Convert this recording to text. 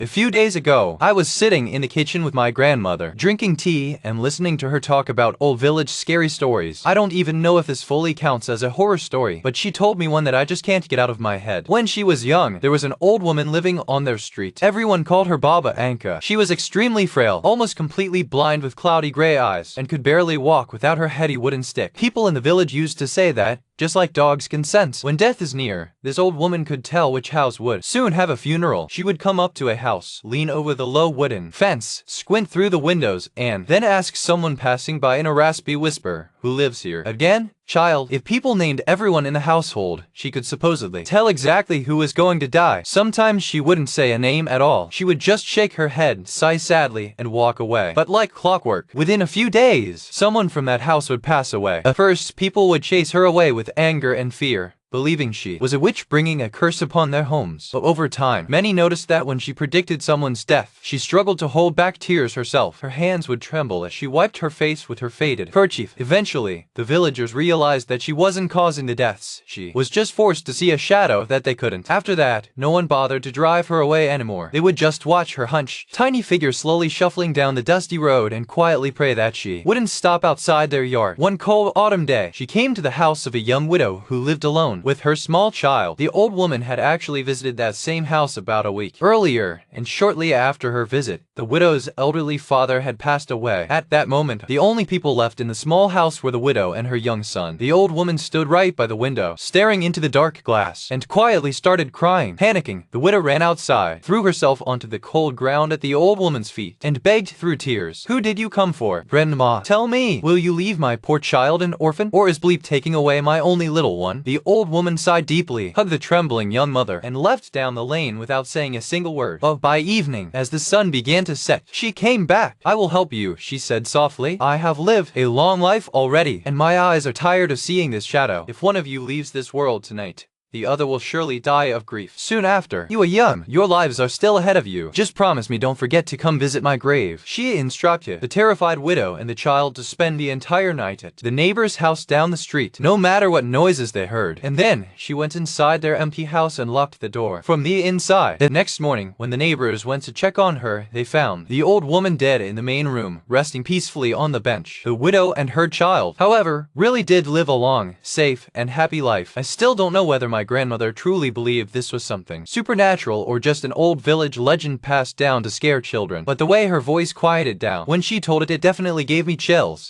A few days ago, I was sitting in the kitchen with my grandmother, drinking tea and listening to her talk about old village scary stories. I don't even know if this fully counts as a horror story, but she told me one that I just can't get out of my head. When she was young, there was an old woman living on their street. Everyone called her Baba Anka. She was extremely frail, almost completely blind with cloudy gray eyes, and could barely walk without her heavy wooden stick. People in the village used to say that, just like dogs can sense when death is near, this old woman could tell which house would soon have a funeral. She would come up to a house, lean over the low wooden fence, squint through the windows, and then ask someone passing by in a raspy whisper, "Who lives here again, child?" If people named everyone in the household, she could supposedly tell exactly who was going to die. Sometimes she wouldn't say a name at all. She would just shake her head, sigh sadly, and walk away. But like clockwork, within a few days, someone from that house would pass away. At first, people would chase her away with anger and fear, believing she was a witch bringing a curse upon their homes. But over time, many noticed that when she predicted someone's death, she struggled to hold back tears herself. Her hands would tremble as she wiped her face with her faded kerchief. Eventually, the villagers realized that she wasn't causing the deaths. She was just forced to see a shadow that they couldn't. After that, no one bothered to drive her away anymore. They would just watch her hunched, tiny figure slowly shuffling down the dusty road and quietly pray that she wouldn't stop outside their yard. One cold autumn day, she came to the house of a young widow who lived alone with her small child. The old woman had actually visited that same house about a week earlier, and shortly after her visit, the widow's elderly father had passed away. At that moment, the only people left in the small house were the widow and her young son. The old woman stood right by the window, staring into the dark glass, and quietly started crying. Panicking, the widow ran outside, threw herself onto the cold ground at the old woman's feet, and begged through tears, "Who did you come for? Grandma, tell me, will you leave my poor child an orphan, or is bleep taking away my only little one?" The old woman sighed deeply, hugged the trembling young mother, and left down the lane without saying a single word. But by evening, as the sun began to set, she came back. "I will help you," she said softly. "I have lived a long life already, and my eyes are tired of seeing this shadow. If one of you leaves this world tonight, the other will surely die of grief. Soon after, you are young. Your lives are still ahead of you. Just promise me don't forget to come visit my grave." She instructed the terrified widow and the child to spend the entire night at the neighbor's house down the street, no matter what noises they heard. And then, she went inside their empty house and locked the door from the inside. The next morning, when the neighbors went to check on her, they found the old woman dead in the main room, resting peacefully on the bench. The widow and her child, however, really did live a long, safe, and happy life. I still don't know whether my grandmother truly believed this was something supernatural or just an old village legend passed down to scare children, but the way her voice quieted down when she told it definitely gave me chills.